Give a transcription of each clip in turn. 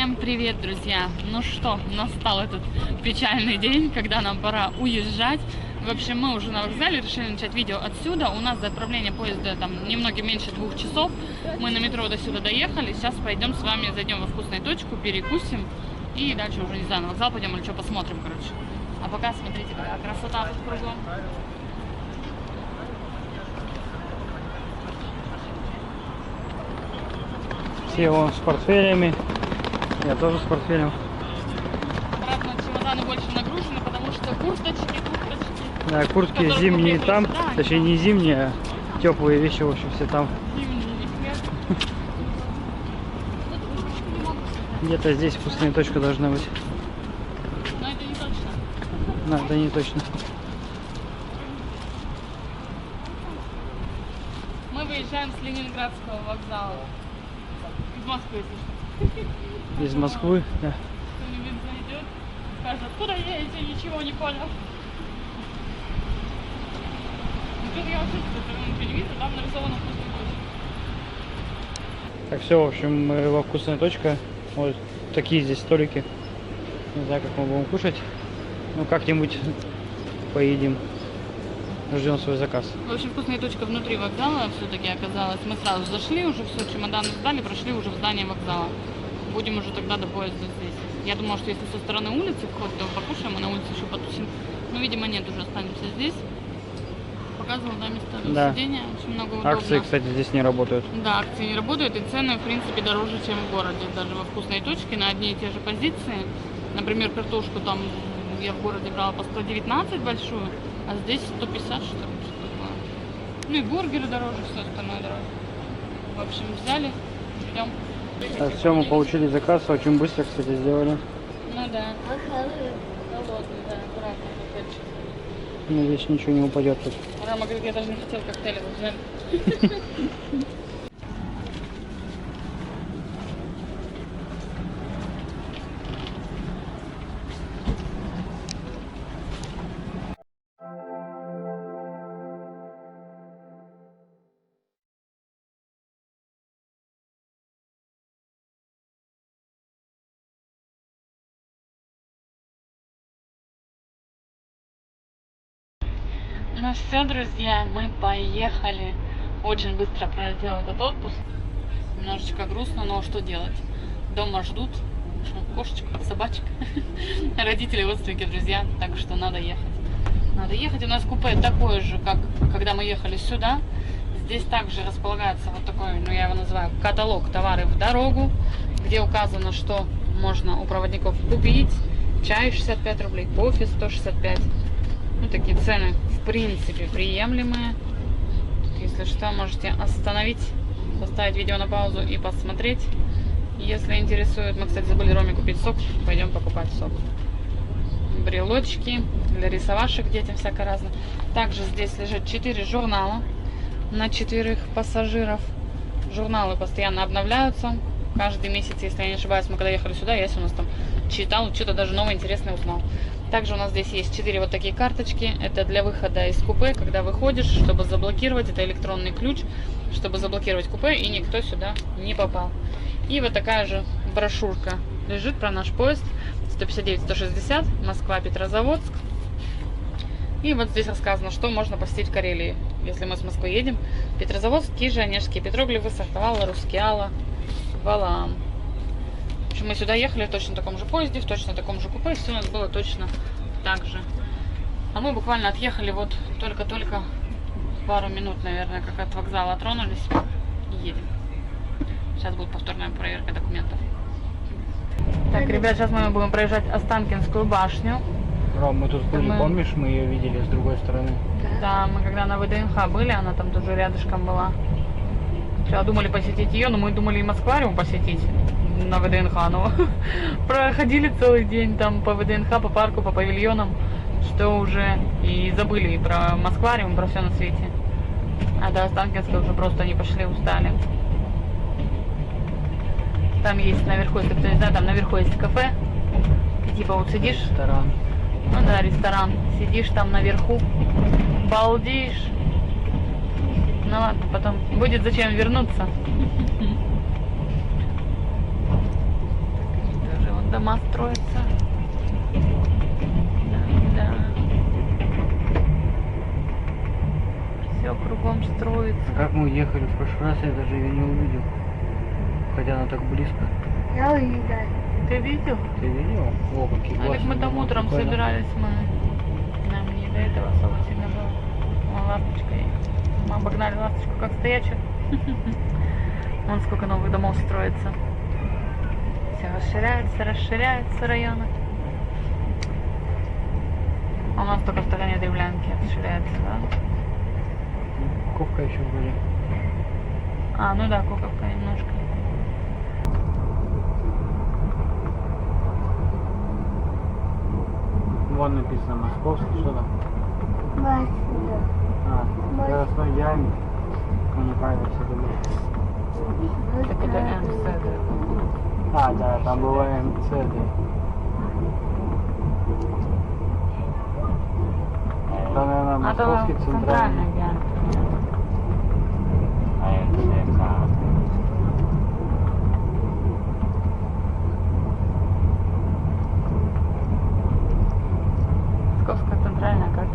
Всем привет, друзья! Ну что, настал этот печальный день, когда нам пора уезжать. В общем, мы уже на вокзале, решили начать видео отсюда. У нас до отправления поезда там немного меньше 2 часов. Мы на метро до сюда доехали. Сейчас пойдем с вами, зайдем во вкусную точку, перекусим. И дальше уже, не знаю, на вокзал пойдем или что, посмотрим, короче. А пока смотрите, какая красота тут кругом. Все вон с портфелями. Я тоже с портфелем. Правда, чемоданы больше нагружены, потому что курточки. Да, куртки зимние там, точнее не зимние, а теплые вещи, в общем, все там. Где-то здесь вкусная точка должна быть. Но это не точно. Да, это не точно. Мы выезжаем с Ленинградского вокзала. Из Москвы, если что. Из Москвы, да. Кто-нибудь зайдет, скажет, откуда едете, ничего не понял. Тут я вообще с телевизора, там нарисовано вкусная точка. Так, все, в общем, мы во вкусная точка. Вот такие здесь столики. Не знаю, как мы будем кушать. Ну, как-нибудь поедим. Ждем свой заказ. В общем, вкусная точка внутри вокзала все-таки оказалась. Мы сразу зашли, уже все, чемоданы сдали, прошли уже в здание вокзала. Будем уже тогда до поезда здесь. Я думала, что если со стороны улицы вход, то покушаем, а на улице еще потусим. Но, видимо, нет, уже останемся здесь. Показывал, да, места сидения. Очень много удобно. Акции, кстати, здесь не работают. Да, акции не работают, и цены, в принципе, дороже, чем в городе. Даже во вкусной точке на одни и те же позиции. Например, картошку там я в городе брала по 119 большую, а здесь 150, что ли, что такое. Ну и бургеры дороже, все остальное дороже. В общем, взяли, ждем. Так, все, мы получили заказ, очень быстро, кстати, сделали. Ну да. Холодный, да, аккуратно, коктейльчик. Надеюсь, ничего не упадет тут. Рама говорит, я даже не хотела коктейли, взяли. Ну все, друзья, мы поехали. Очень быстро пролетел этот отпуск. Немножечко грустно, но что делать? Дома ждут. Кошечка, собачка. Родители, родственники, друзья. Так что надо ехать. Надо ехать. У нас купе такое же, как когда мы ехали сюда. Здесь также располагается вот такой, ну я его называю, каталог товары в дорогу, где указано, что можно у проводников купить. Чай 65 рублей, кофе 165. Ну, такие цены, в принципе, приемлемые. Если что, можете остановить, поставить видео на паузу и посмотреть. Если интересует, мы, кстати, забыли Роме купить сок. Пойдем покупать сок. Брелочки для рисовашек детям всякое разное. Также здесь лежит 4 журнала на 4 пассажиров. Журналы постоянно обновляются. Каждый месяц, если я не ошибаюсь, мы когда ехали сюда, я у нас там читал, что-то даже новое интересное узнал. Также у нас здесь есть 4 вот такие карточки. Это для выхода из купе, когда выходишь, чтобы заблокировать. Это электронный ключ, чтобы заблокировать купе, и никто сюда не попал. И вот такая же брошюрка лежит про наш поезд 159-160, Москва-Петрозаводск. И вот здесь рассказано, что можно посетить в Карелии, если мы с Москвы едем. Петрозаводск, Кижи, Онежские Петроглифы, Сахтавал, Рускеала, Валаам. В общем, мы сюда ехали в точно таком же поезде, в точно таком же купе, все у нас было точно так же. А мы буквально отъехали вот только-только пару минут, наверное, как от вокзала тронулись и едем. Сейчас будет повторная проверка документов. Так, ребят, сейчас мы будем проезжать Останкинскую башню. Ром, мы тут были, помнишь, мы ее видели с другой стороны? Да, мы когда на ВДНХ были, она там тоже рядышком была. Вчера думали посетить ее, но мы думали и Москвариум посетить на ВДНХ, но проходили целый день там по ВДНХ, по парку, по павильонам, что уже и забыли про Москвариум, про все на свете. А до Останкинска уже просто не пошли, устали. Там есть наверху, если кто не знает, там наверху есть кафе. Типа вот сидишь. Ресторан. Ну да, ресторан. Сидишь там наверху, балдеешь. Ну ладно, потом будет зачем вернуться. дома строятся. Да. Все кругом строится. Как мы уехали в прошлый раз, я даже ее не увидел. Хотя она так близко. Я увидела. Ты видел? Ты видел? О, какие А так классные мы там дома, утром прикольно. собирались, нам не до этого особо сильно было. Вон ласточка есть. Мы обогнали ласточку как стоячую. Вон сколько новых домов строится. Все расширяются районы. А у нас только в стороне Древлянки расширяется, да? Ковка еще вроде. А, ну да, Куковка немножко. Вон написано Московский, что там? Масса. А, Красной Яме. Неправильно все говорю. Так это МЦ, да. А, да, там была МЦ, да. Это, наверное, Московский центральный. Московская центральная карта.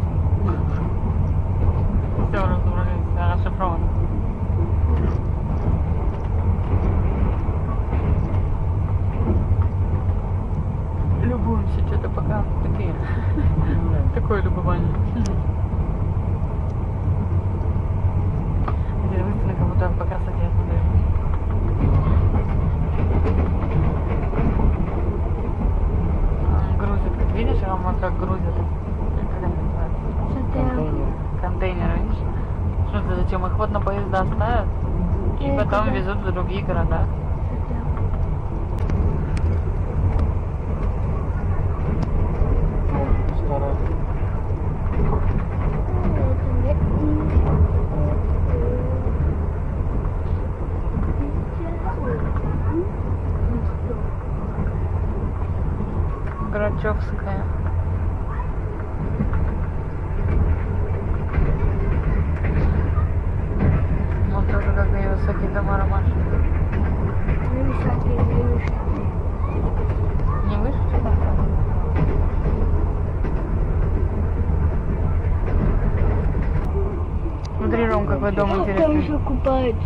Все разобрались, все расшифровано. Любуемся что-то пока такие. Такое любование. Эти выставки как будто по красоте я смотрю. Грузят, как видишь, Рома, как грузят. Как это называется? Контейнер. Контейнеры, видишь? Что это зачем? Их вот на поезда ставят и потом везут в другие города. Старая. Грачевская. Вот тоже какие высокие дома ромашки. Не выше, что Смотри, Ром, какой дом Там интересный. еще купаются.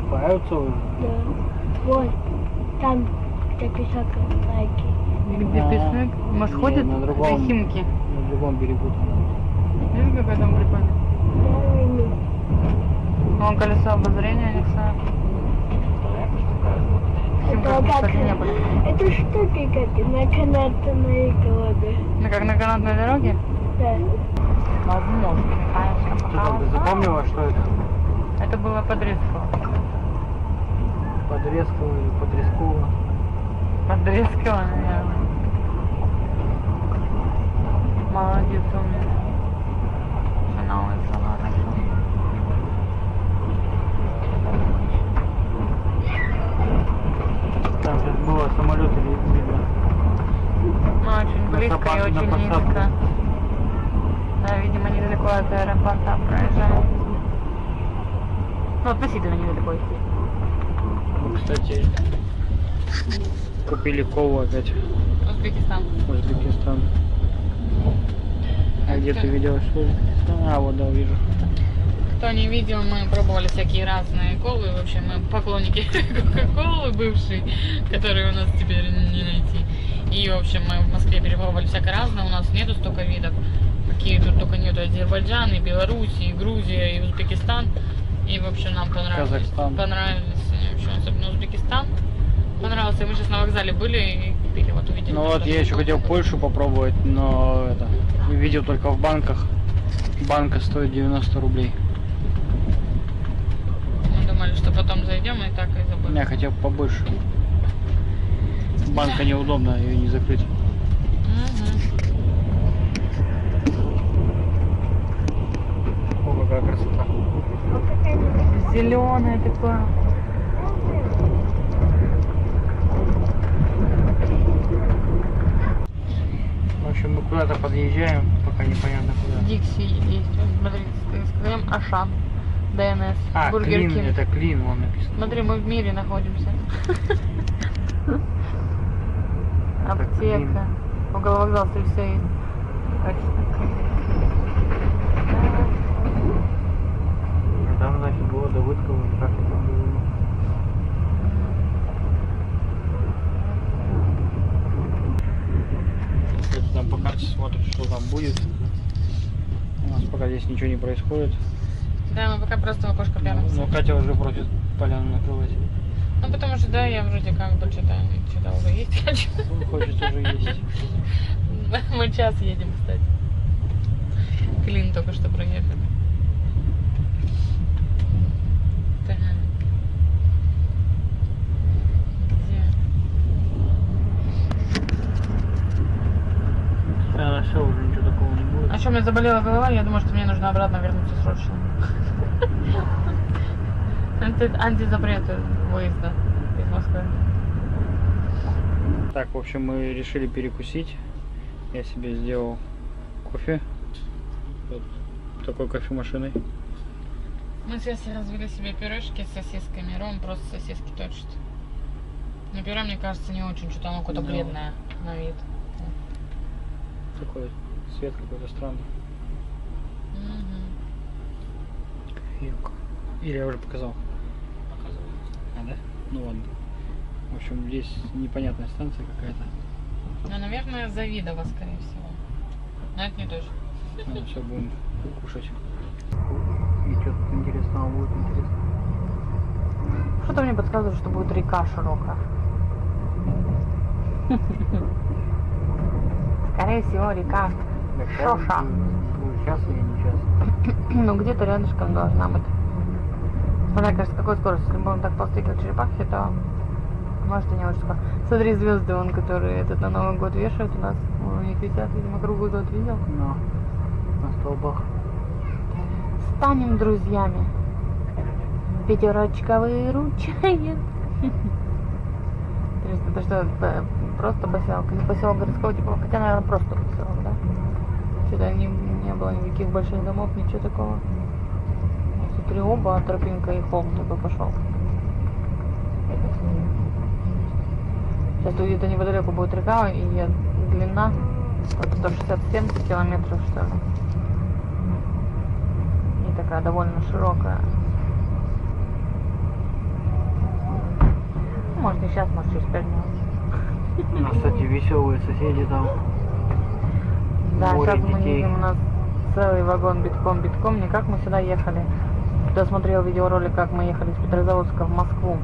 Купаются уже? Да. Вот. Там, где песок лайки. Где песок? Может, Не, ходят на другом. Химки? На другом берегу там. Видишь, какой дом прикольный? Вон колесо обозрения, не знаю. Химки, кстати, не были. Это штуки как на канатной голове. Ну, как на канатной дороге? Да. Возможно, конечно, Что там, ты пока. запомнила, что это? Это было подрезково. Подрезково или подрезково? Подрезково, наверное. Молодец, умница. Жена улыбнула, хорошо. Там сейчас было самолет видно. Ну, очень близко и очень низко. Да, видимо, недалеко от аэропорта проезжаем. Ну, относительно недалеко идти. Ну, кстати, купили кову опять. Узбекистан. Узбекистан. А где ты видела, что Узбекистан? А, вот, да, вижу. Кто не видел, мы пробовали всякие разные колы. В общем, мы поклонники Кока-Колы бывшие, которые у нас теперь не найти. И, в общем, мы в Москве перепробовали всякое разное. У нас нету столько видов. Какие тут только нету. Азербайджан, и Беларусь, и Грузия, и Узбекистан. И, в общем, нам понравилось. Казахстан. Понравились, в общем, особенно Узбекистан. Понравился. Мы сейчас на вокзале были и купили. Вот увидели. Ну вот я еще хотел Польшу попробовать, но это видел только в банках. Банка стоит 90 рублей. Мы думали, что потом зайдем и так и забыли. Я хотел побольше. Банка неудобно, ее не закрыть. О, какая красота. Зеленое такое. В общем, мы куда-то подъезжаем, пока непонятно куда. Дикси есть. Смотри, скажем Ашан, ДНС, А, Бургер Клин, Кинг. это Клин, вон написано. Смотри, мы в мире находимся. Аптека. Около вокзала все есть. Там, значит, было Давыдково, как это было. Ты там по карте смотришь, что там будет. У нас пока здесь ничего не происходит. Да, мы пока просто в окошко пялимся. Но Катя уже просит поляну накрывать. Ну потому что да, я вроде как бы что-то уже есть хочу. Он хочет уже есть. Мы час едем, кстати. Клин только что проехали. Так. Где? А, все, уже ничего такого не будет. А что, у меня заболела голова, я думаю, что мне нужно обратно вернуться срочно. Антизапрет выезда из Москвы. Так, в общем, мы решили перекусить. Я себе сделал кофе. Вот такой кофемашиной. Мы сейчас развели себе пюрешки с сосисками. Ром просто сосиски точит. Но пюре, мне кажется, не очень, что-то оно какое-то Да. бледное на вид. Такой цвет какой-то странный. Мгм. Кофейка. Или я уже показал? Показываю. А, да? Ну ладно. В общем, здесь непонятная станция какая-то. Ну, наверное, Завидово, скорее всего. Но это не точно. Ну, все, будем кушать. И что тут интересного будет, интересно. Что-то мне подсказывает, что будет река широкая. Скорее всего, река Шоша. Сейчас или не сейчас? Ну, где-то рядышком должна быть. Смотря, кажется, с какой скоростью. Если будем так ползти, как черепахи, то может и не очень скоро. Смотри, звезды, вон, которые этот на Новый год вешают у нас. У них висят, видимо, круглый год, видел? Ну, на столбах. Станем друзьями. Пятерочка выручает. Интересно, это что, просто поселок? Или поселок городского типа? Хотя, наверное, просто поселок, да? Что-то не было никаких больших домов, ничего такого. Смотри, оба, тропинка и холм такой пошел. Сейчас тут где-то неподалеку будет река, и длина 167 километров, что ли. И такая довольно широкая. Ну, может не сейчас, может через 5 минут. У нас, кстати, веселые соседи там. Да, Море сейчас мы детей. едем, у нас целый вагон битком. Не как мы сюда ехали. Кто смотрел видеоролик, как мы ехали с Петрозаводска в Москву.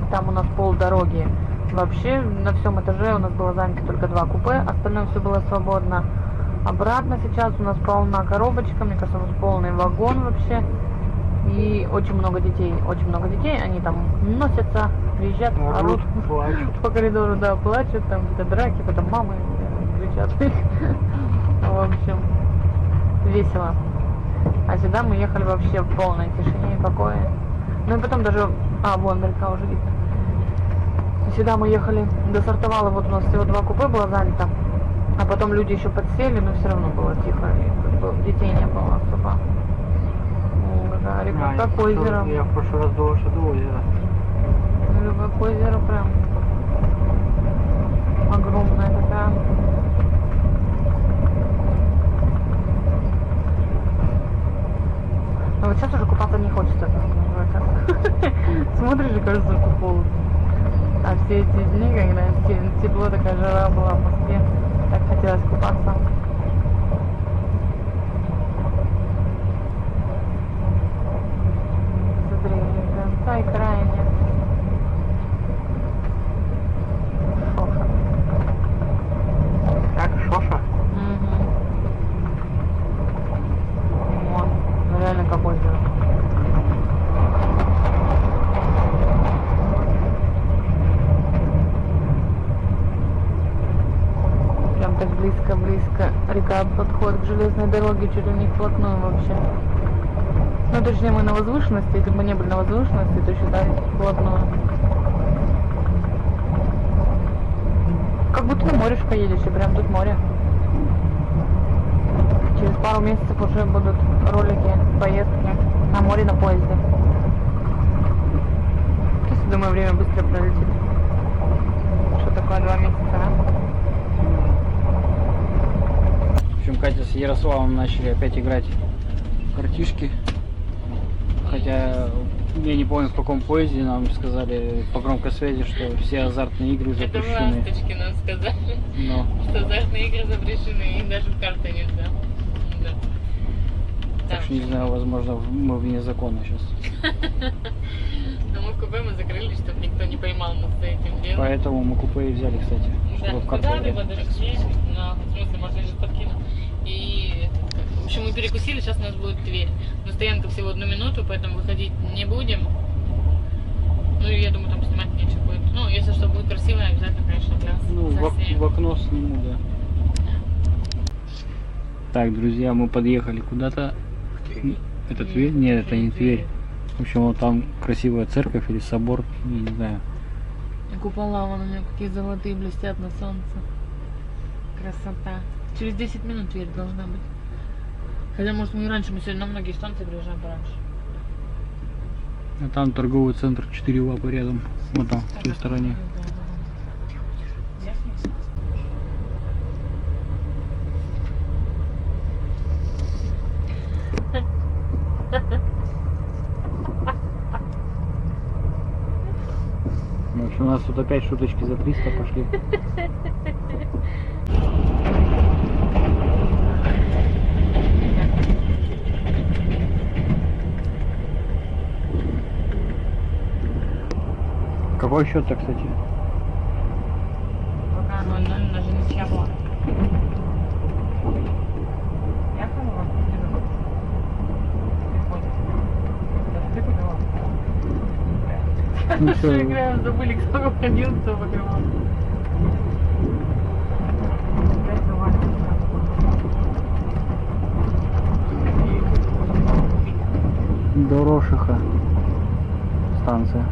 Там у нас полдороги. Вообще на всем этаже у нас было занято только 2 купе, остальное все было свободно. Обратно сейчас у нас полна коробочка, мне кажется, у нас полный вагон вообще. И очень много детей, они там носятся, визжат, орут плачут. по коридору, да, плачут, там какие-то драки, потом мамы кричат. В общем, весело. А сюда мы ехали вообще в полной тишине и покое. Ну и потом даже... вон река уже видно. Сюда мы ехали до Сартовала, вот у нас всего 2 купе было занято. А потом люди еще подсели, но все равно было тихо. И как бы детей не было особо. Да, река, как озеро. Я в прошлый раз думал, что это озеро. Ну, как озеро прям. Огромная такая. Но вот сейчас уже купаться не хочется. Смотришь и кажется, что холодно. А все эти дни, когда тепло, такая жара была в Москве, так хотелось купаться. Смотри, конца и края нет. Шоша. Как Шоша? Вот, ну реально как озеро. Прям так близко-близко река подходит к железной дороге, чуть ли не вплотную вообще. Ну, точнее, мы на возвышенности, если бы мы не были на возвышенности, то считай вплотную. Как будто на морешко едешь, и прям тут море. Через пару месяцев уже будут ролики, поездки на море на поезде. Думаю, время быстро пролетит. Что такое 2 месяца, да? общем, Катя с Ярославом начали опять играть в картишки. Хотя я не помню, в каком поезде нам сказали по громкой связи, что все азартные игры Это запрещены. ласточки нам сказали, Но что азартные игры запрещены, и даже в карты нельзя. Да. так что не знаю, возможно, мы вне закона сейчас. Но мы в купе мы закрыли, чтобы никто не поймал нас за этим делом. Поэтому мы купе и взяли, кстати, Да, чтобы в карты куда играть. подожди, в смысле, может, лежит подкину. И, в общем, мы перекусили, сейчас у нас будет Тверь. Но стоянка всего 1 минуту, поэтому выходить не будем. Ну, и я думаю, там снимать нечего будет. Ну, если что будет красиво, обязательно, конечно, для вас Ну, заснимем. в окно сниму, да. Так, друзья, мы подъехали куда-то. Это Тверь? Нет, это не Тверь. В общем, вот там красивая церковь или собор, я не знаю. Купола вон у меня какие золотые блестят на солнце. Красота. Через 10 минут Тверь должна быть. Хотя, может, мы и раньше, мы сегодня на многие станции приезжаем пораньше. А там торговый центр 4 лапы рядом. Вот там, в той стороне. В общем, у нас тут опять шуточки за 300 пошли. Какой счет-то, кстати? Пока 0-0, даже ничья была. Я поняла. Ты поняла? Ну Что всё. играем, забыли, кто выходил, кто выиграл. Дорошиха. Станция.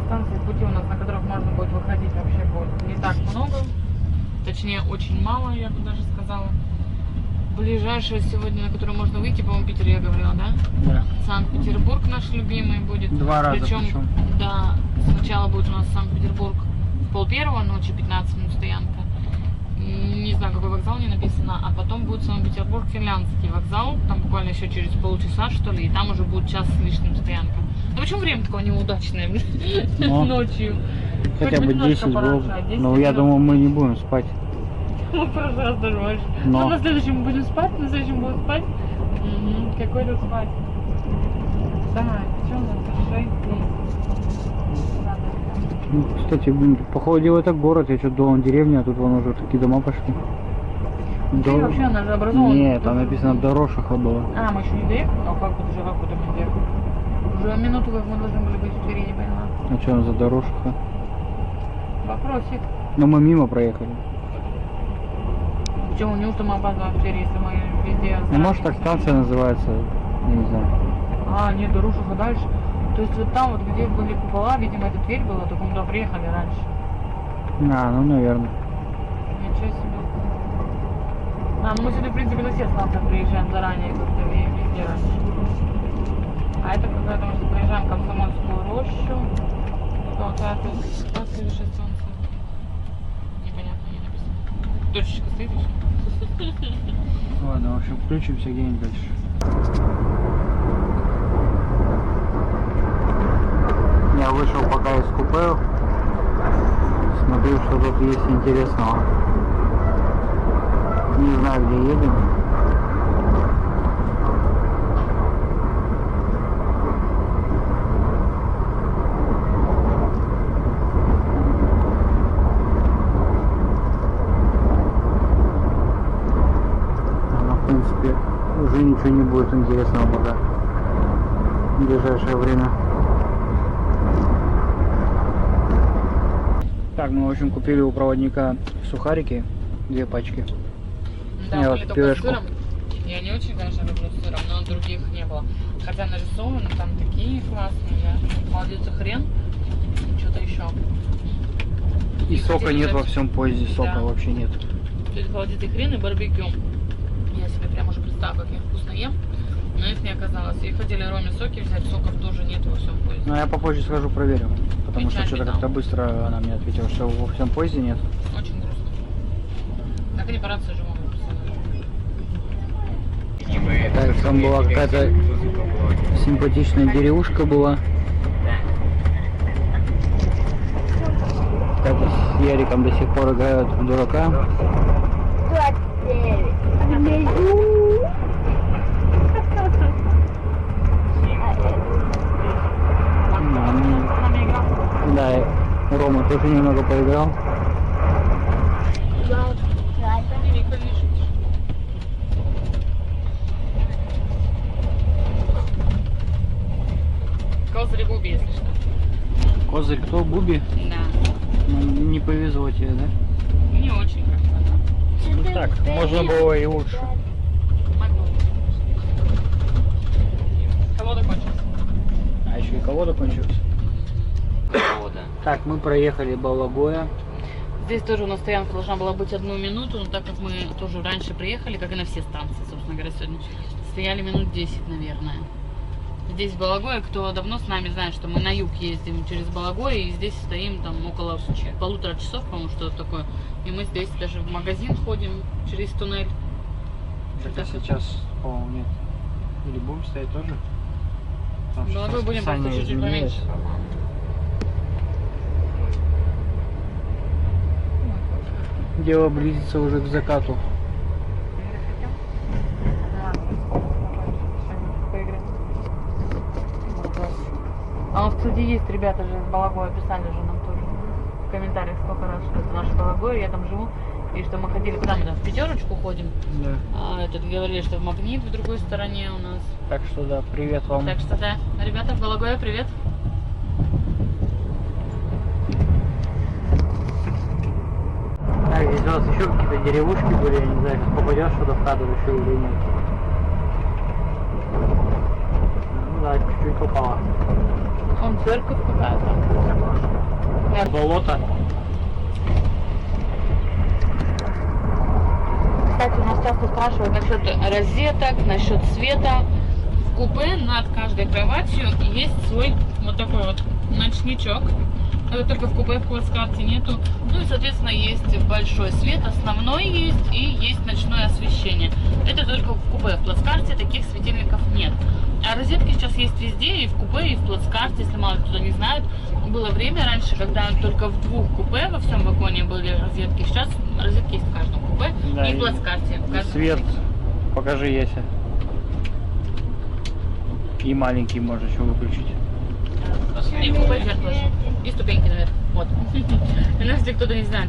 Станции пути у нас, на которых можно будет выходить, вообще будет не так много. Точнее, очень мало, я бы даже сказала. Ближайшая сегодня, на которую можно выйти, по-моему, Питер, я говорила, да? Да. Санкт-Петербург наш любимый будет. 2 раза Причем, причем. да, сначала будет у нас Санкт-Петербург в 12:30 ночи, 15 минут стоянка. Не знаю, какой вокзал не написано, а потом будет Санкт-Петербург финляндский вокзал, там буквально еще через полчаса, что ли, и там уже будет час с лишним стоянка. Ну почему время такое неудачное, блин, Ну, ночью? Хотя Хоть бы немножко 10 было бы. пораньше, а 10 Но я минут. думаю, мы не будем спать. Мы в прошлый раз даже больше. Но. Ну, на следующем мы будем спать, на следующем будем спать. Какой тут спать? Так, что у нас? 6 дней. Ну, кстати, блин, походу дела это город, я что-то думал деревня, а тут вон уже такие дома пошли. Ты вообще, она же образована. Нет, там написано Дорошиха было. А, мы еще не доехали? А как это же, как будто мы доехали? Уже минуту, как мы должны были быть в Твери, не поняла. А что за Дорошиха? Вопросик. Ну мы мимо проехали. Почему, неужто мы опаздываем в Твери, если мы везде... Ну может так станция называется, я не знаю. А, нет, Дорушиха дальше. То есть вот там вот, где были купола, видимо, это Тверь была, только мы туда приехали раньше. А, ну наверное. Ничего себе. А, ну мы сегодня, в принципе, на все станции приезжаем заранее, как-то везде раньше. А это какая-то, мы сейчас приезжаем в Комсомольскую рощу. Какая-то следующая станция. Непонятно, не написано. Точечка стоит еще. Ладно, в общем, включимся где-нибудь дальше. Я вышел пока из купе, смотрю, что тут есть интересного. Не знаю, где едем. Но, в принципе, уже ничего не будет интересного пока в ближайшее время. Так, мы, в общем, купили у проводника сухарики, 2 пачки. Да, Я были вот только с пюрешку. сыром. Я не очень, конечно, люблю с сыром, но других не было. Хотя нарисованы там такие классные, да. Молодец, хрен. Что-то еще. И сока хотели нет взять- во всем поезде, сока Да. вообще нет. То есть холодец и хрен и барбекю. Я себе прям уже представила, как я вкусно ем. Но их не оказалось. И хотели Роме соки взять, соков тоже нет во всем поезде. Ну, я попозже схожу проверю, потому что Печаль что-то там. как-то быстро она мне ответила, что во всем поезде нет. Очень грустно. репарация же могут писать. Так, там была какая-то симпатичная деревушка была. Так, с Яриком до сих пор играют в дурака. 29. Да, и Рома тоже немного поиграл. Козырь Буби, если что. Козырь кто? Буби? Да. Ну, не повезло тебе, да? Не очень как-то, да. Ну так, можно было и лучше. Могло. Колода кончилась. А еще и колода кончилась. Так, мы проехали Балагоя. Здесь тоже у нас стоянка должна была быть 1 минуту, но так как мы тоже раньше приехали, как и на все станции, собственно говоря, сегодня, стояли минут 10, наверное. Здесь в Балагое, кто давно с нами знает, что мы на юг ездим через Балагое, и здесь стоим там около 1,5 часов, по-моему, что-то такое. И мы здесь даже в магазин ходим через туннель. Так, а сейчас, по-моему, нет. Или будем стоять тоже? Потому В Балагое будем просто расписание чуть-чуть изменилось. поменьше. Дело близится уже к закату. А у нас, кстати, есть ребята же из Балагоя, писали же нам тоже в комментариях сколько раз, что это наше Балагое, я там живу, и что мы ходили, куда мы там, в Пятерочку ходим, Да. а этот говорили, что в Магнит в другой стороне у нас. Так что да, привет вам. Так что да, ребята в Балагое, привет. Так, здесь у нас еще какие-то деревушки были, я не знаю, сейчас попадешь что-то в кадр еще или нет. Ну да, чуть-чуть попало. Он церковь какая-то. Болото. Кстати, у нас часто спрашивают насчет розеток, насчет света. В купе над каждой кроватью есть свой вот такой вот ночничок. Это только в купе, в плацкарте нету. Ну и, соответственно, есть большой свет, основной есть и есть ночное освещение. Это только в купе, в плацкарте таких светильников нет. А розетки сейчас есть везде, и в купе, и в плацкарте, если мало кто не знает. Было время раньше, когда только в 2 купе во всем вагоне были розетки. Сейчас розетки есть в каждом купе, Да, и и в плацкарте. В каждом Свет, купе. покажи, Яся. И маленький можно еще выключить. И в купе зеркало. И ступеньки наверх. Вот. Иначе если кто-то не знает.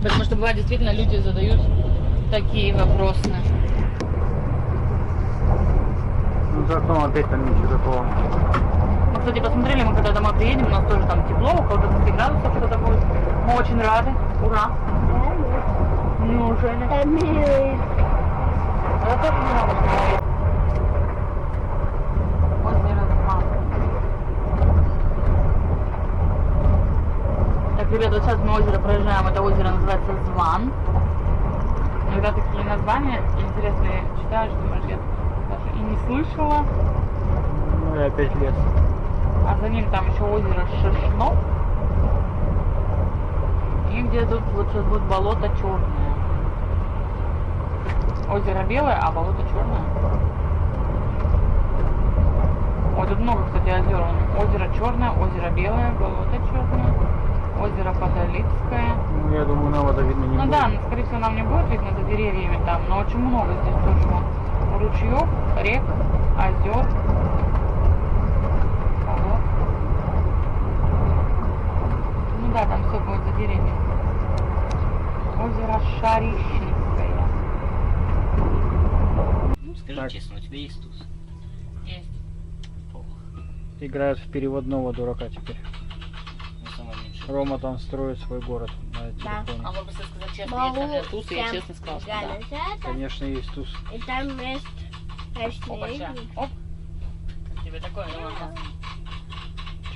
Потому что бывает действительно люди задают такие вопросы. Ну за окном опять там ничего такого. Мы, кстати, посмотрели, мы когда домой приедем, у нас тоже там тепло, около 20 градусов что-то будет. Мы очень рады. Ура! Неужели? Это милый. Я тоже не рада, что озеро Зван. Так, ребята, вот сейчас мы озеро проезжаем, это озеро называется Зван. Иногда такие названия интересные читаешь, думаешь, я даже и не слышала. Ну и опять лес. А за ним там еще озеро Шишно. И где тут вот сейчас будет болото черное. Озеро белое, а болото черное. Ой, тут много, кстати, озер. Озеро черное, озеро белое, болото черное, озеро Подолипское. Ну я думаю, нам это видно не Ну будет. да, скорее всего, нам не будет видно за деревьями там, но очень много здесь тоже ручьев, рек, озер. болот. Ну да, там все будет за деревьями. Озеро Шарищинское. Ну, скажи Так. честно, у тебя есть туз? Есть. Играют в переводного дурака теперь. Ну, самое меньшее. Рома там строит свой город на А телефоне. можно сказать честно, Могу есть у меня туз, и я всем честно сказала, что да. сказать. Конечно, есть туз. И там есть Опача. Оп. Тебе такое не можно.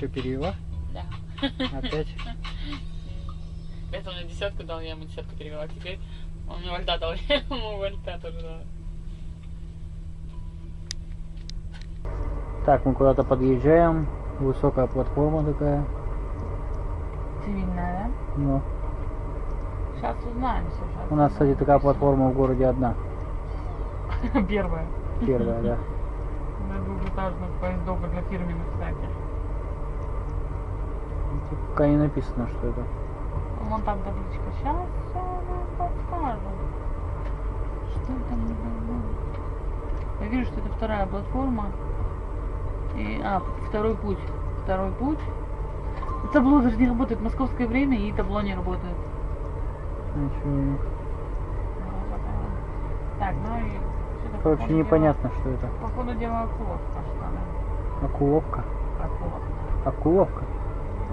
Че, перевела? Да. Опять? Это он мне 10 дал, я ему 10 перевела. Теперь он мне вольта дал, я ему вольта тоже дала. Так, мы куда-то подъезжаем. Высокая платформа такая. Цивильная, Ну, да? Сейчас узнаем сейчас. У нас, кстати, такая платформа в городе одна. Первая. Первая, да. Для двухэтажных поездов и для фирменных, кстати. Тут пока не написано, что это. Вон там табличка. Сейчас нам подскажут. Что там было? Я вижу, что это вторая платформа. И, второй путь. Второй путь. Табло даже не работает. Московское время и табло не работает. Ничего. Так, ну и... что-то, Короче, походу, непонятно, что это. По ходу дела акуловка, что ли? Акуловка? Акуловка. Акуловка?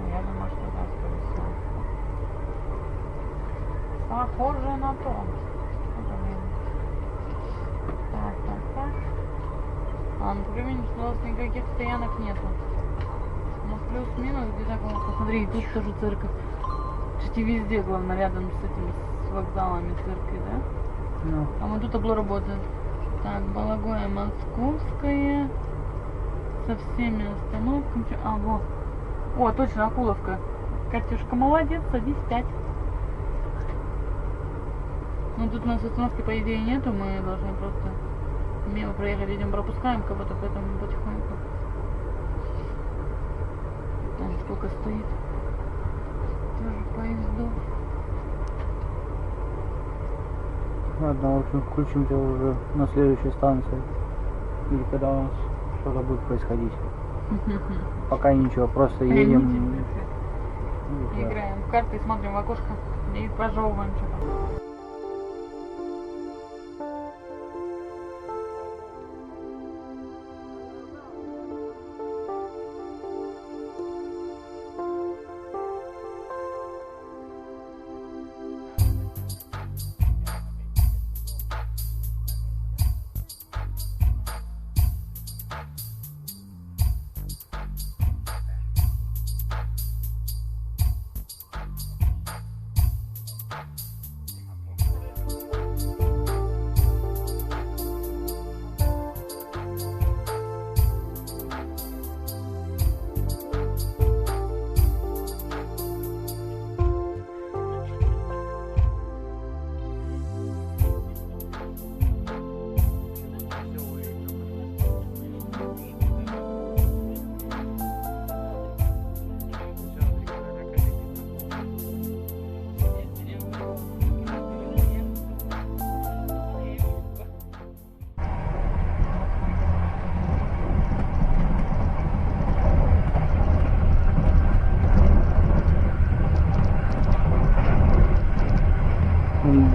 Я думаю, что да, скорее всего. Похоже на то. Так. Например, что у нас никаких стоянок нету. Ну, плюс-минус где-то, посмотри, тут тоже церковь. Почти везде, главное, рядом с этими, с вокзалами церкви, да? Ну, А вот тут табло работает. Так, Балагоя Московская. Со всеми остановками. Вот. О, точно, Акуловка. Катюшка, молодец, садись 5. Ну тут у нас остановки по идее нету, мы должны просто мимо проехать, идем, пропускаем кого-то, поэтому потихоньку. Там сколько стоит. Тоже поездов. ладно, в общем, включимся уже на следующей станции. Или когда у нас что-то будет происходить. Пока ничего, просто едем. И да. Играем в карты, смотрим в окошко и пожевываем что-то.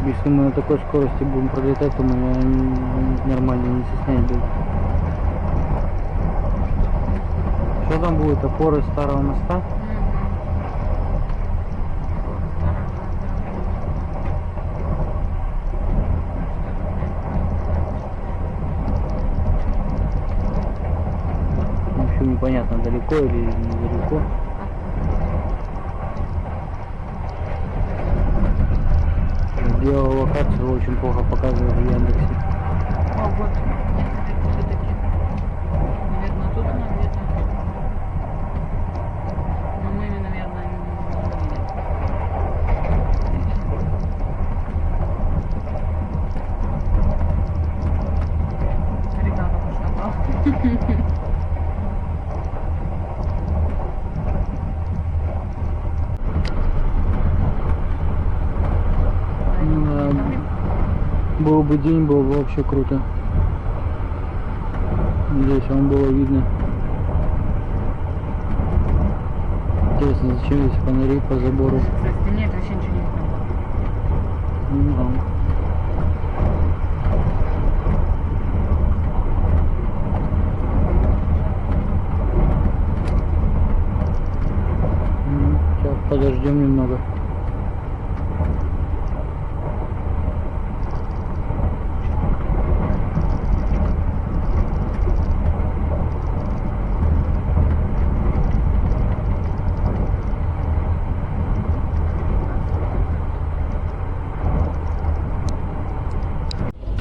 Если мы на такой скорости будем пролетать, то мы нормально не снять будет. Что там будет? Опоры старого моста? В общем, непонятно, далеко или недалеко. Геолокацию очень плохо показывает в Яндексе. О, вот. Все-таки. Наверное, тут она где-то. Но мы, наверное, не видим. Ребята, пошла. Был бы день, было бы вообще круто. Здесь вам было видно. Интересно, зачем здесь фонари по забору? Кстати, нет, вообще ничего не видно. Не знаю. Сейчас подождем немного.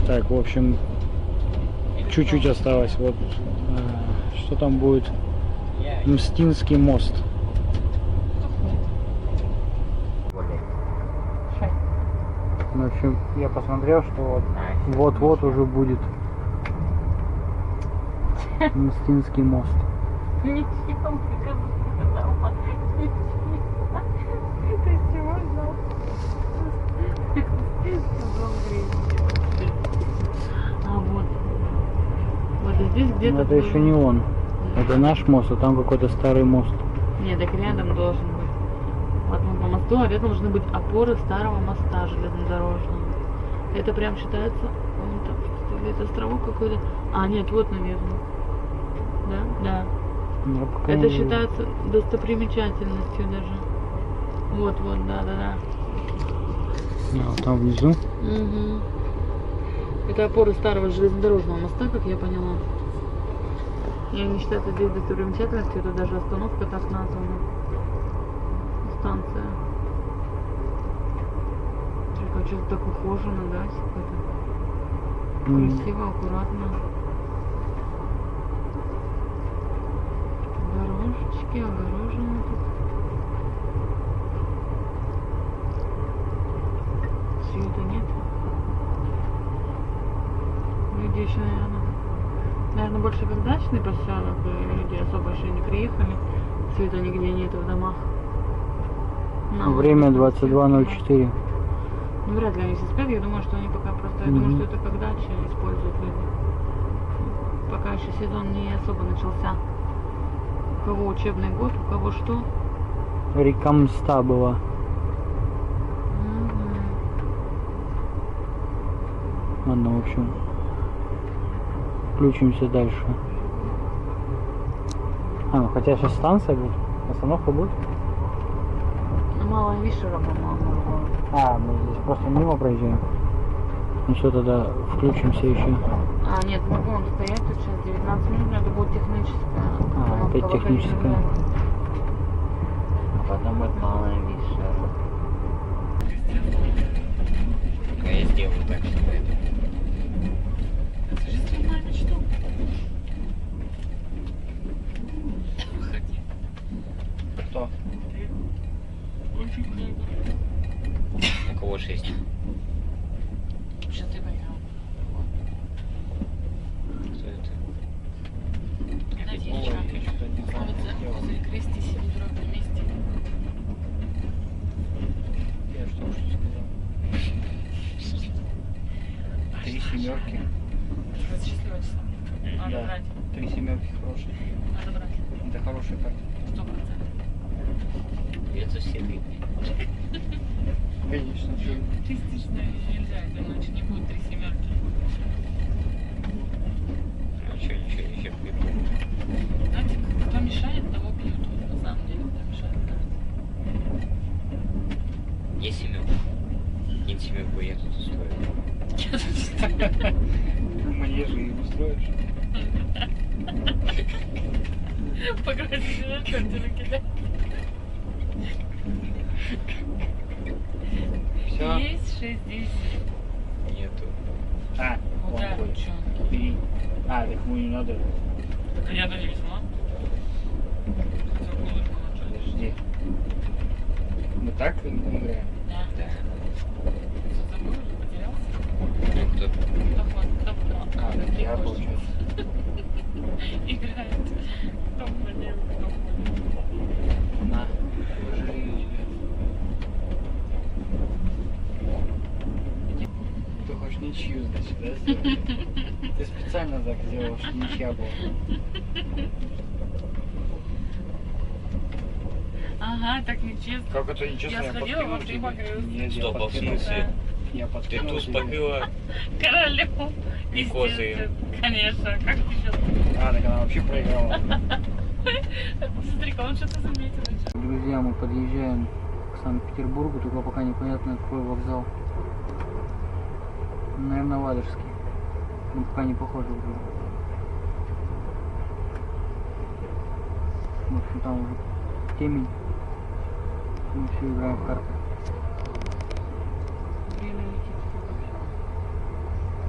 Так, в общем, чуть-чуть осталось. Вот что там будет? Мстинский мост. В общем, я посмотрел, что вот-вот уже будет Мстинский мост. Ничего, как ты чего знал? А вот. Вот здесь Но где-то... это еще не он. Это наш мост, а там какой-то старый мост. Нет, так рядом должен быть. Вот мы по мосту, а рядом должны быть опоры старого моста железнодорожного. Это прям считается, вон там что-то, где-то островок какой-то. А, нет, вот, наверное. Да? Да. Я пока Это не вижу. считается достопримечательностью даже. Вот, да. А, вот там внизу. Угу. Это опоры старого железнодорожного моста, как я поняла. И они считают это здесь достопримечательностью, это даже остановка так названа. Станция. Только что-то так ухожено, да, какое-то. Красиво, аккуратно. Дорожечки огорожены тут. Света нет. Люди еще, наверное, больше как дачный поселок, и люди особо еще не приехали. Света нигде нет в домах. Но Время вот 22:04. ну, вряд ли они все спят, я думаю, что они пока просто, я думаю, что это как дача используют люди. Пока еще сезон не особо начался. У кого учебный год, у кого что. Река Мста была. Ладно, в общем, включимся дальше. А, ну хотя сейчас станция будет, остановка будет. Малая Вишера, по-моему. А, мы здесь просто мимо проезжаем. Ну что, тогда включимся еще. А, нет, мы будем стоять тут сейчас 19 минут, но это будет техническая. А, опять остановка техническая. локализованная. А потом будет Малая Вишера. Пока я сделаю так, чтобы это... Это же стрельная мечта. Кто? Очень круто. У кого 6? Сейчас ты поехал. Кто это? Надеюсь, возле крести себе в ровном месте. Я что сказал? 3 семерки. Это счастливое число. Надо Да. брать. 3 семерки хорошие. Надо брать. Это хорошая карта. 100%. Это все ты. Конечно, что. Частично нельзя, это иначе не будет 3 семерки. Ну что, ничего не придумал. Знаете, кто мешает, того бьют. Вот, на самом деле, кто мешает, да. Есть семерка. Нет семерку, я тут устрою. Мне же и устроишь. Покрасить тебе кидать. Все. Есть 60. Нету. А, вон Удар, какой. чё? Бери. А, так ему не надо. Я даже не взяла. Хотя было бы лучше. Подожди. Мы так играем? Да. Да. Забыл, потерялся? Ну кто? Кто? А, так я получается. Играет. Кто владел, кто На. Пожалею тебя. Ты хочешь ничью, значит, да, сделать? Ты специально так сделал, что ничья была. Ага, так нечестно. Как это нечестно? Я сходила, подкинул вот ты тебе. погрыз. Нет, я Стоп, а в подкинул. смысле? Я Ты подкинул туз тебе. побила. Королем. И козы. Естественно. Конечно, как ты сейчас... А, так она вообще проиграла. Смотри, он что-то заметил. Друзья, мы подъезжаем к Санкт-Петербургу, только пока непонятно какой вокзал. Наверное, Ладожский. Ну, пока не похоже уже. В общем, там уже темень. Мы все играем в карты. Время летит.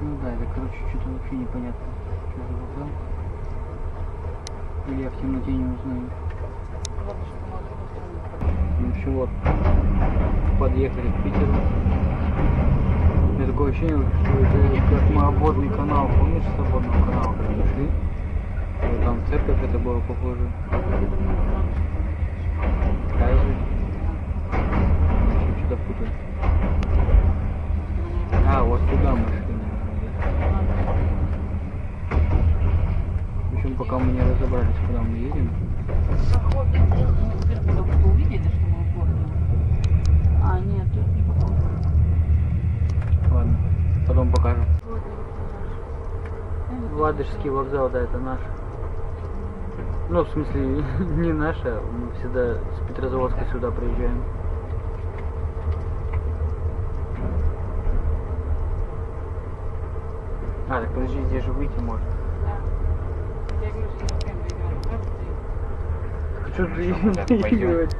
Ну да, это, короче, что-то вообще непонятно. Что за вокзал? Или я в темноте не узнаю. Ну общем, вот. Подъехали к Питеру. У меня такое ощущение, что это как мы обводный канал, помнишь, с обводного канала, когда мы шли? Вот там церковь это было похоже. Разве? Что-то путаю. А, вот сюда мы шли. Причем пока мы не разобрались, куда мы едем. А, нет, тут не похоже. Ладно, потом покажем. Ладожский вокзал, да, это наш. Ну, в смысле, не наша, мы всегда с Петрозаводска сюда приезжаем. А, так подожди, здесь же выйти можно. Я говорю, что я с кем-то играю. Правда, Что ты Куда пойдем? наигрываешь?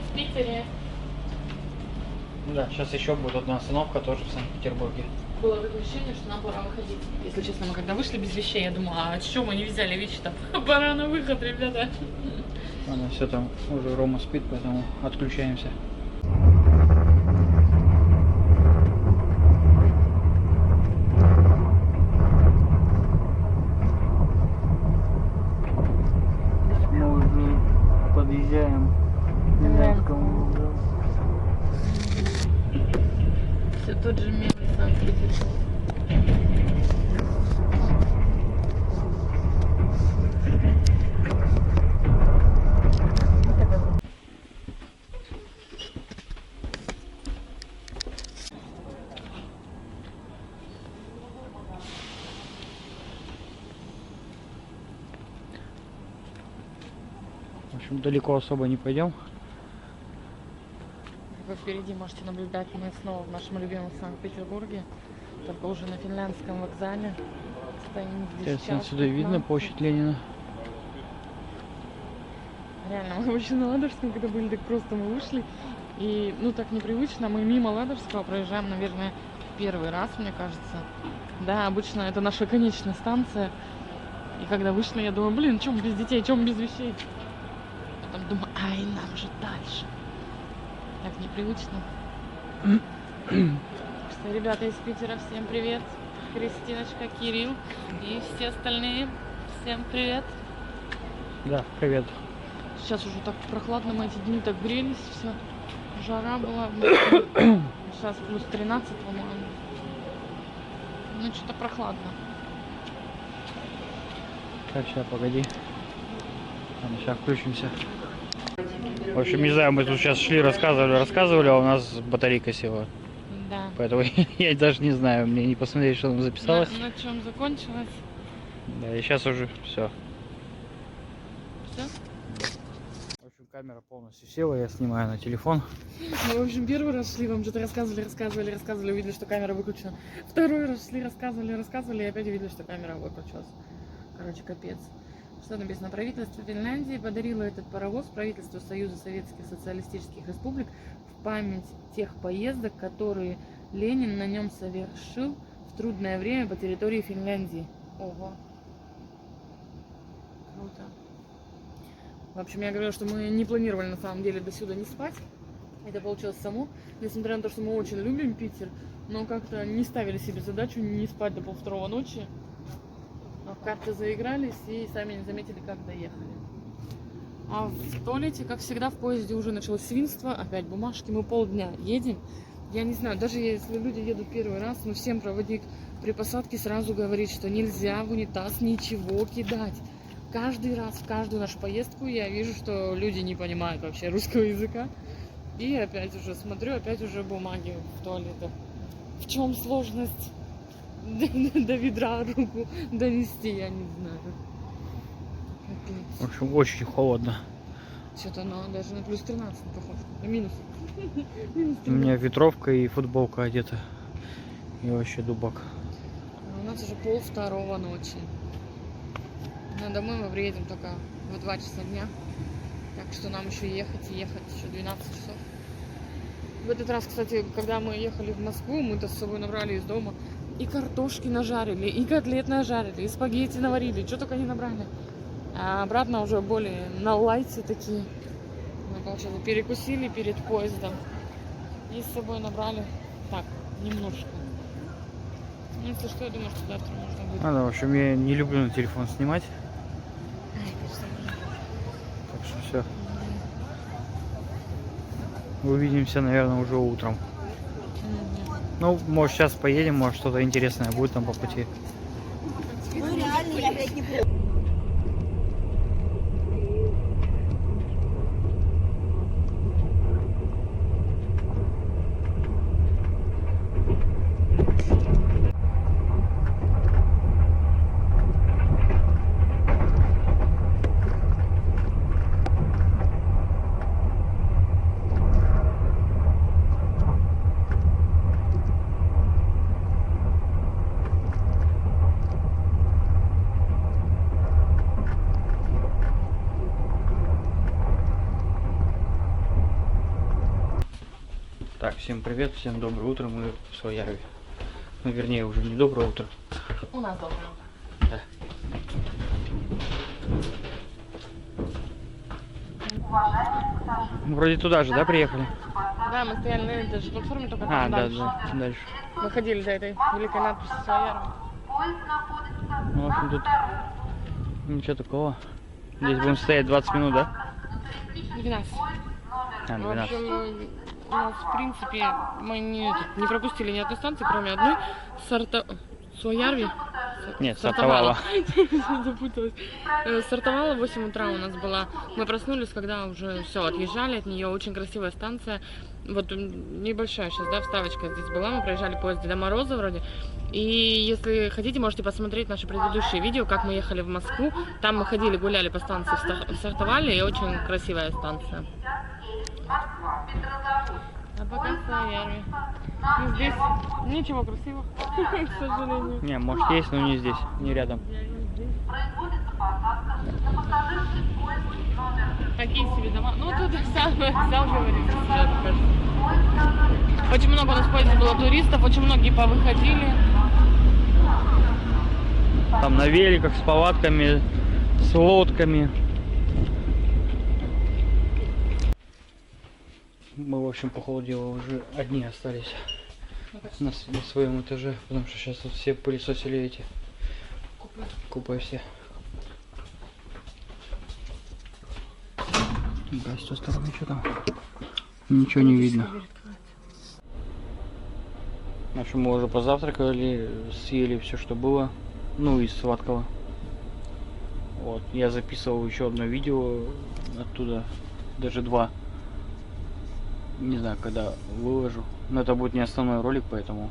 В Питере Да, сейчас еще будет одна остановка тоже в Санкт-Петербурге. было такое ощущение, что нам пора выходить. Если честно, мы когда вышли без вещей, я думала, а что мы не взяли вещи-то? Пора на выход, ребята. Ладно, все там уже Рома спит, поэтому отключаемся. Мы уже подъезжаем к Финляндскому вокзалу. Все тот же милый Санкт-Петербург. В общем, далеко особо не пойдем. Вы впереди можете наблюдать, мы снова в нашем любимом Санкт-Петербурге, только уже на Финляндском вокзале. Стоим здесь Сейчас час отсюда видно 15. площадь Ленина. Реально, мы вообще на Ладожском, когда были, так просто мы вышли. И, ну, так непривычно, мы мимо Ладожского проезжаем, наверное, первый раз, мне кажется. Да, обычно это наша конечная станция. И когда вышли, я думаю, блин, чем без детей, чем без вещей? Потом думаю, ай, нам же дальше. Так непривычно. Что, ребята из Питера, всем привет. Кристиночка, Кирилл и все остальные. Всем привет. Да, привет. Сейчас уже так прохладно, мы эти дни так грелись, все. Жара была. Сейчас плюс 13, по-моему. Ну, что-то прохладно. Так, сейчас, погоди. Ладно, сейчас включимся. В общем, не знаю, мы тут сейчас шли, рассказывали, а у нас батарейка села. Да. Поэтому я даже не знаю, мне не посмотреть, что там записалось. На чем закончилось? Да, и сейчас уже все. Все? В общем, камера полностью села, я снимаю на телефон. Мы, в общем, первый раз шли, вам что-то рассказывали, увидели, что камера выключена. Второй раз шли, рассказывали, и опять увидели, что камера выключилась. Короче, капец. Что написано? Правительство Финляндии подарило этот паровоз правительству Союза Советских Социалистических Республик в память тех поездок, которые Ленин на нем совершил в трудное время по территории Финляндии. Ого. Круто. В общем, я говорила, что мы не планировали на самом деле до сюда не спать. Это получилось само. Несмотря на то, что мы очень любим Питер, но как-то не ставили себе задачу не спать до 1:30 ночи. А в карты заигрались и сами не заметили, как доехали. А в туалете, как всегда, в поезде уже началось свинство. Опять бумажки. Мы полдня едем. Я не знаю, даже если люди едут первый раз, но всем проводник при посадке сразу говорит, что нельзя в унитаз ничего кидать. Каждый раз, в каждую нашу поездку я вижу, что люди не понимают вообще русского языка. И опять уже смотрю, опять уже бумаги в туалетах. В чем сложность? До ведра руку донести, я не знаю. Капец. В общем, очень холодно. Что-то даже на плюс 13 похоже. На минус. Минус У меня ветровка и футболка одета. И вообще дубак. А у нас уже 1:30 ночи. Но домой мы приедем только в 2 часа дня. Так что нам еще ехать и ехать еще 12 часов. В этот раз, кстати, когда мы ехали в Москву, мы-то с собой набрали из дома и картошки нажарили, и котлет нажарили, и спагетти наварили, что только не набрали. А обратно уже более на лайте такие. Мы, получается, перекусили перед поездом и с собой набрали так, немножко. Ну, если что, я думаю, что завтра можно будет. В общем, я не люблю на телефон снимать. Ай, конечно, Так что все. Увидимся, наверное, уже утром. Ну, может, сейчас поедем, может, что-то интересное будет там по пути. Ну реально, я, блядь, не помню. Так, всем привет, всем доброе утро, мы в Суоярви. Ну, вернее, уже не доброе утро. У нас доброе утро. Да. Вроде туда же, да, приехали? Да, мы стояли на этой же платформе, только А, там да, дальше. да, дальше. Мы ходили до этой великой надписи Суоярви. Ну, в общем, тут ничего такого. Здесь будем стоять 20 минут, да? 12. А, В 12. общем, у нас, в принципе, мы не пропустили ни одной станции, кроме одной. Суоярви? Нет, Сартовала. Запуталась. Стартовала в 8 утра у нас была. Мы проснулись, когда уже все, отъезжали от нее. Очень красивая станция. Вот небольшая сейчас, да, вставочка здесь была. Мы проезжали поезд Деда Мороза вроде. И если хотите, можете посмотреть наши предыдущие видео, как мы ехали в Москву. Там мы ходили, гуляли по станции в Сартовале. И очень красивая станция. А пока в Суоярви. Ну, здесь ничего красивого, к сожалению. Не, может есть, но не здесь, не рядом. Такие себе дома. Ну, тут сам говорит, сюжет, кажется. Очень много у нас в поезде было туристов, очень многие повыходили. Там на великах, с палатками, с лодками. Мы, в общем, по ходу дела уже одни остались на своем этаже, потому что сейчас вот все пылесосили эти купе все. Да, с той стороны что там? Ничего не видно. В общем, мы уже позавтракали, съели все, что было, ну, из сладкого. Вот, я записывал еще одно видео оттуда, даже 2. Не знаю, когда выложу. Но это будет не основной ролик, поэтому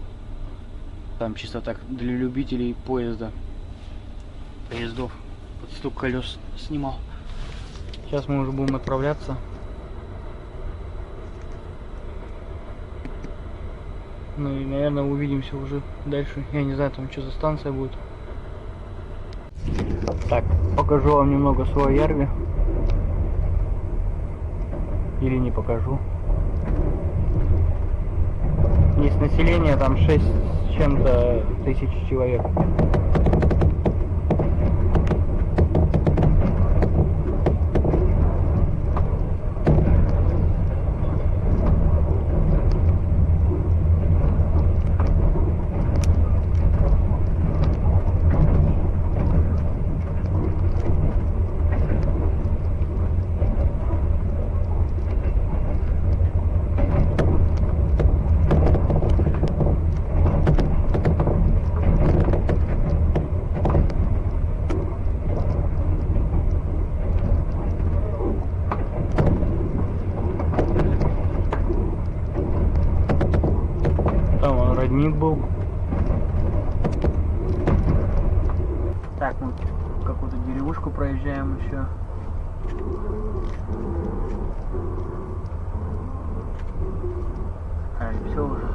там чисто так для любителей поездов, под стук колес снимал. Сейчас мы уже будем отправляться. Ну и, наверное, увидимся уже дальше. Я не знаю, там что за станция будет. Так, покажу вам немного Суоярви. Или не покажу. Есть население, там 6 с чем-то тысяч человек. Там он родник был. Так, мы какую-то деревушку проезжаем еще. А, и все уже.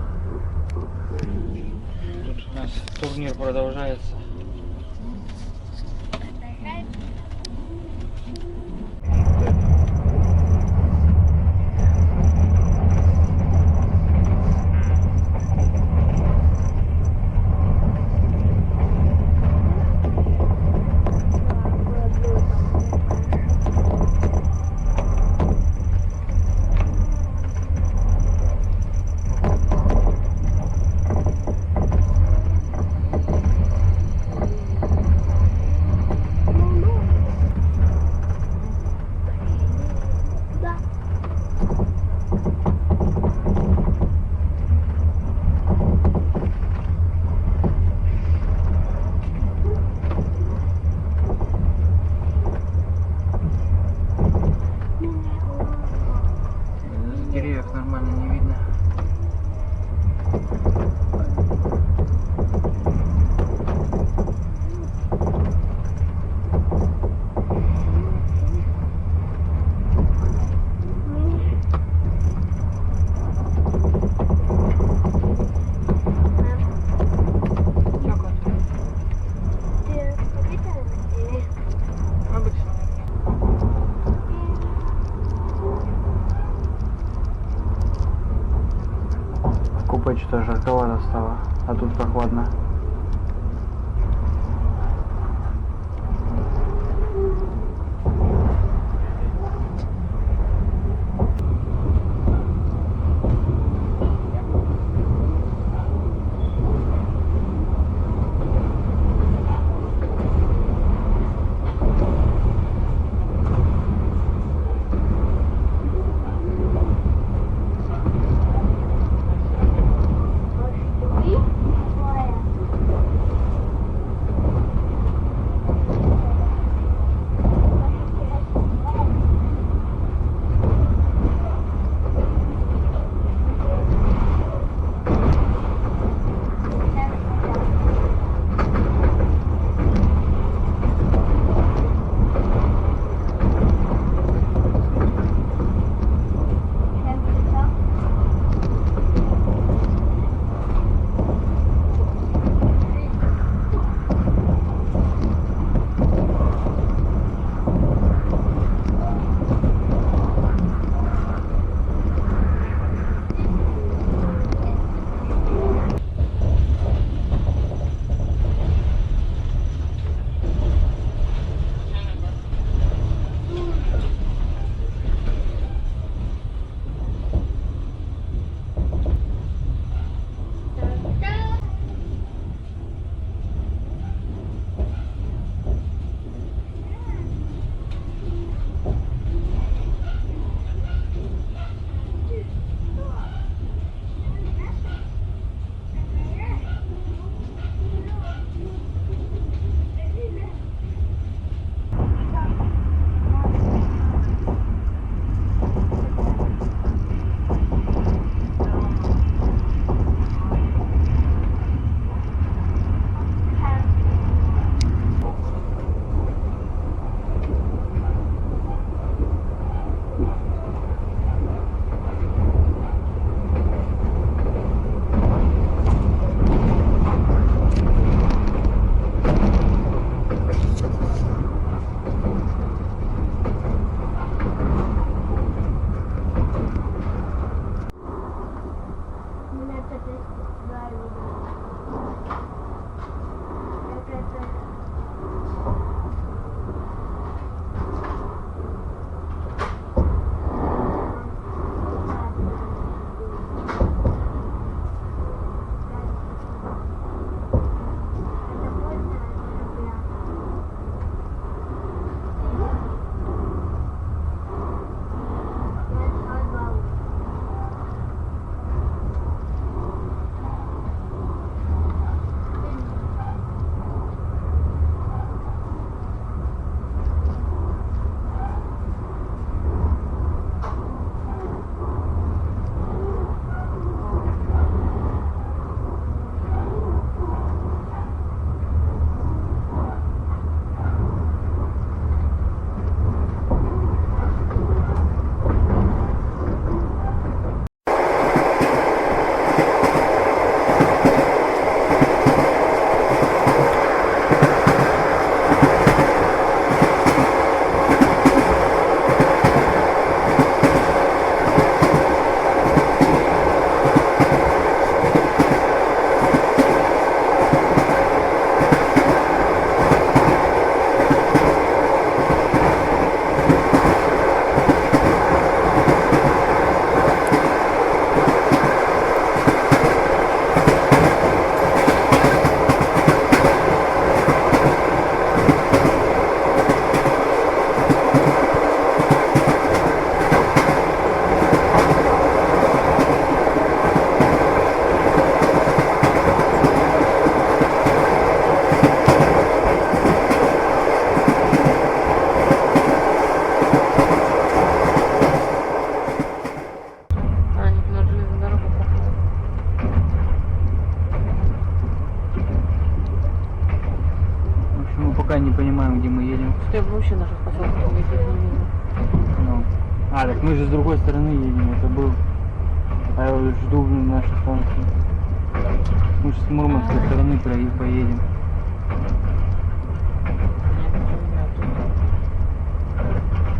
Тут у нас турнир продолжается. купе что-то жарковато стало, а тут прохладно. не понимаем, где мы едем. Я вообще нашу поселку никаких не видно. Ну. А, так мы же с другой стороны едем, это был. А я вот жду нашу станцию. Мы же с Мурманской стороны поедем.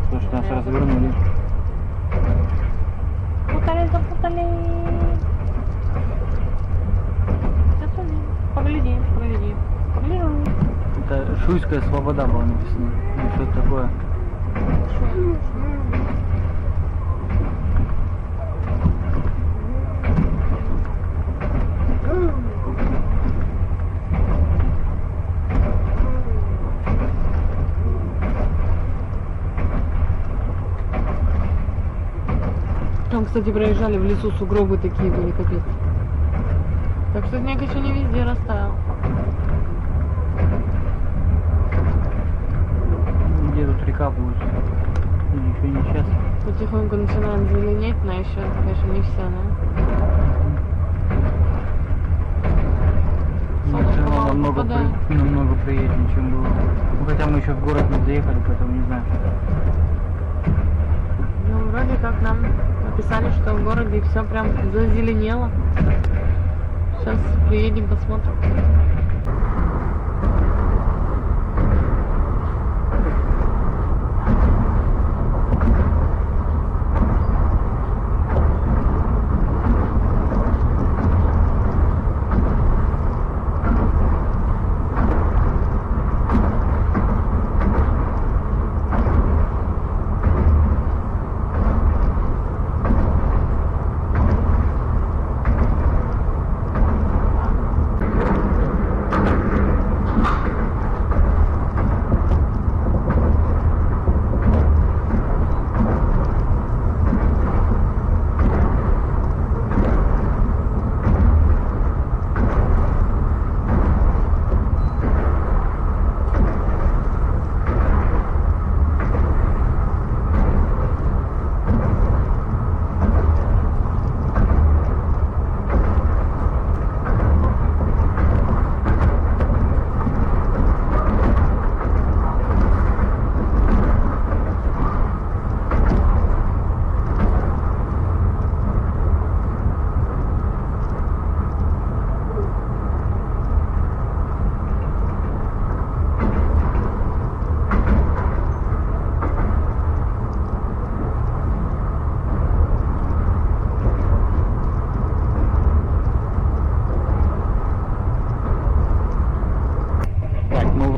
Потому что нас развернули. Запутали. Шуйская Слобода была написано. Или что-то такое. Там, кстати, проезжали в лесу, сугробы такие были, капец. Так что снег еще не везде растаял. Где тут река будет? Или еще не сейчас? Потихоньку начинаем зеленеть, но еще, конечно, не все, да? Все равно попадает. намного приятнее, чем было. Ну, хотя мы еще в город не заехали, поэтому не знаю. Ну, вроде как нам написали, что в городе все прям зазеленело. Сейчас приедем, посмотрим.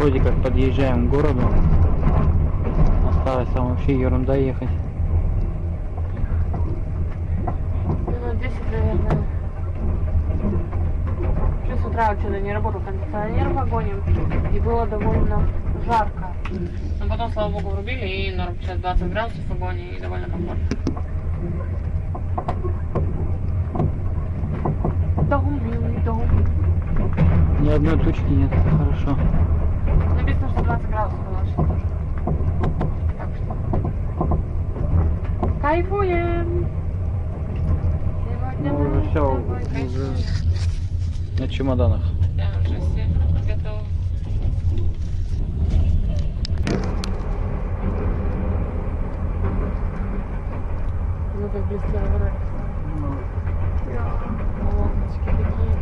Вроде как подъезжаем к городу. Осталось там вообще ерунда ехать. Минут 10, наверное. Вообще с утра что-то не работал кондиционер в вагоне. И было довольно жарко. Но потом, слава богу, врубили, и норм, сейчас 20 градусов в вагоне, и довольно комфортно. Ни одной тучки нет, это хорошо. Написано, что 20 градусов было, что тоже. Так что... Кайфуем! Сегодня Ну, уже мы все, с тобой кайфуем. уже на чемоданах. Я уже все готова. Ну как блестела вода. Лодочки такие.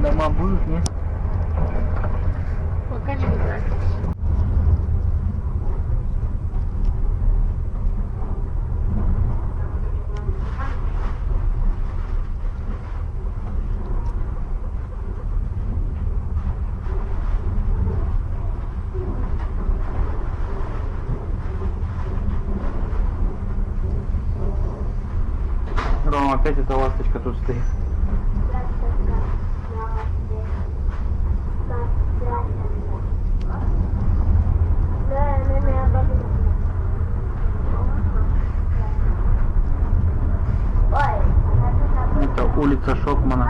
Дома будут, нет? Пока не видать. Рома, опять эта ласточка тут стоит. Это улица Шокмана.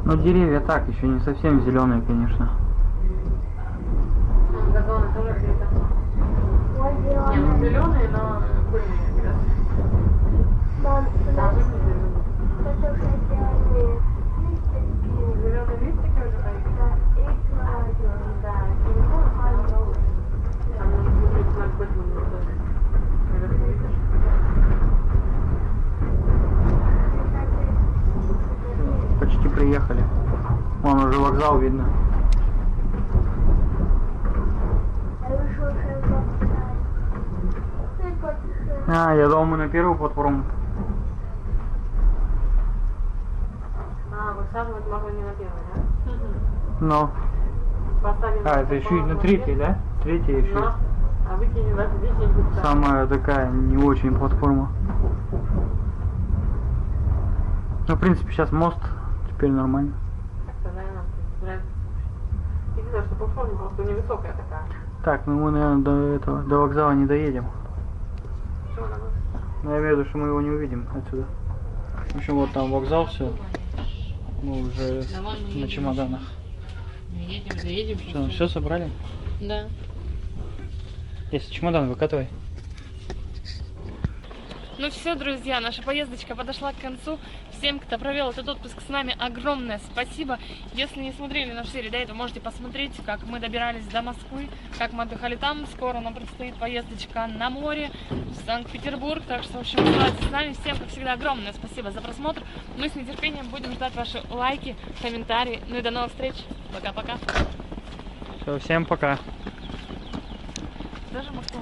Но деревья так, еще не совсем зеленые, конечно. Газоны тоже где-то. Не, ну зеленые, но пыльные. Даже не зеленые. Зеленые листики уже появились. Да, телефон. приехали. Вон уже вокзал видно. А, я думал, мы на первую платформу. А, высаживать можно не на первой, да? Но. Поставим А, это еще и на третьей, да? Третья еще. Но, а выкинем даже здесь и Самая такая не очень платформа. Ну, в принципе, сейчас мост, теперь нормально. как-то, наверное, нравится. И видно, что платформа просто невысокая такая. Так, ну мы, наверное, до вокзала не доедем. Что она? Но я имею в виду, что мы его не увидим отсюда. В общем, вот там вокзал, все. Мы уже Да вон мы на едем. чемоданах. Едем, доедем. Что, все собрали? Да. Если чемодан выкатывай. Ну все, друзья, наша поездочка подошла к концу. Всем, кто провел этот отпуск с нами, огромное спасибо. Если не смотрели нашу серию до этого, можете посмотреть, как мы добирались до Москвы, как мы отдыхали там. Скоро нам предстоит поездочка на море в Санкт-Петербург. Так что, в общем, оставайтесь с нами. Всем, как всегда, огромное спасибо за просмотр. Мы с нетерпением будем ждать ваши лайки, комментарии. Ну и до новых встреч. Пока-пока. Все, всем пока. Даже Москва.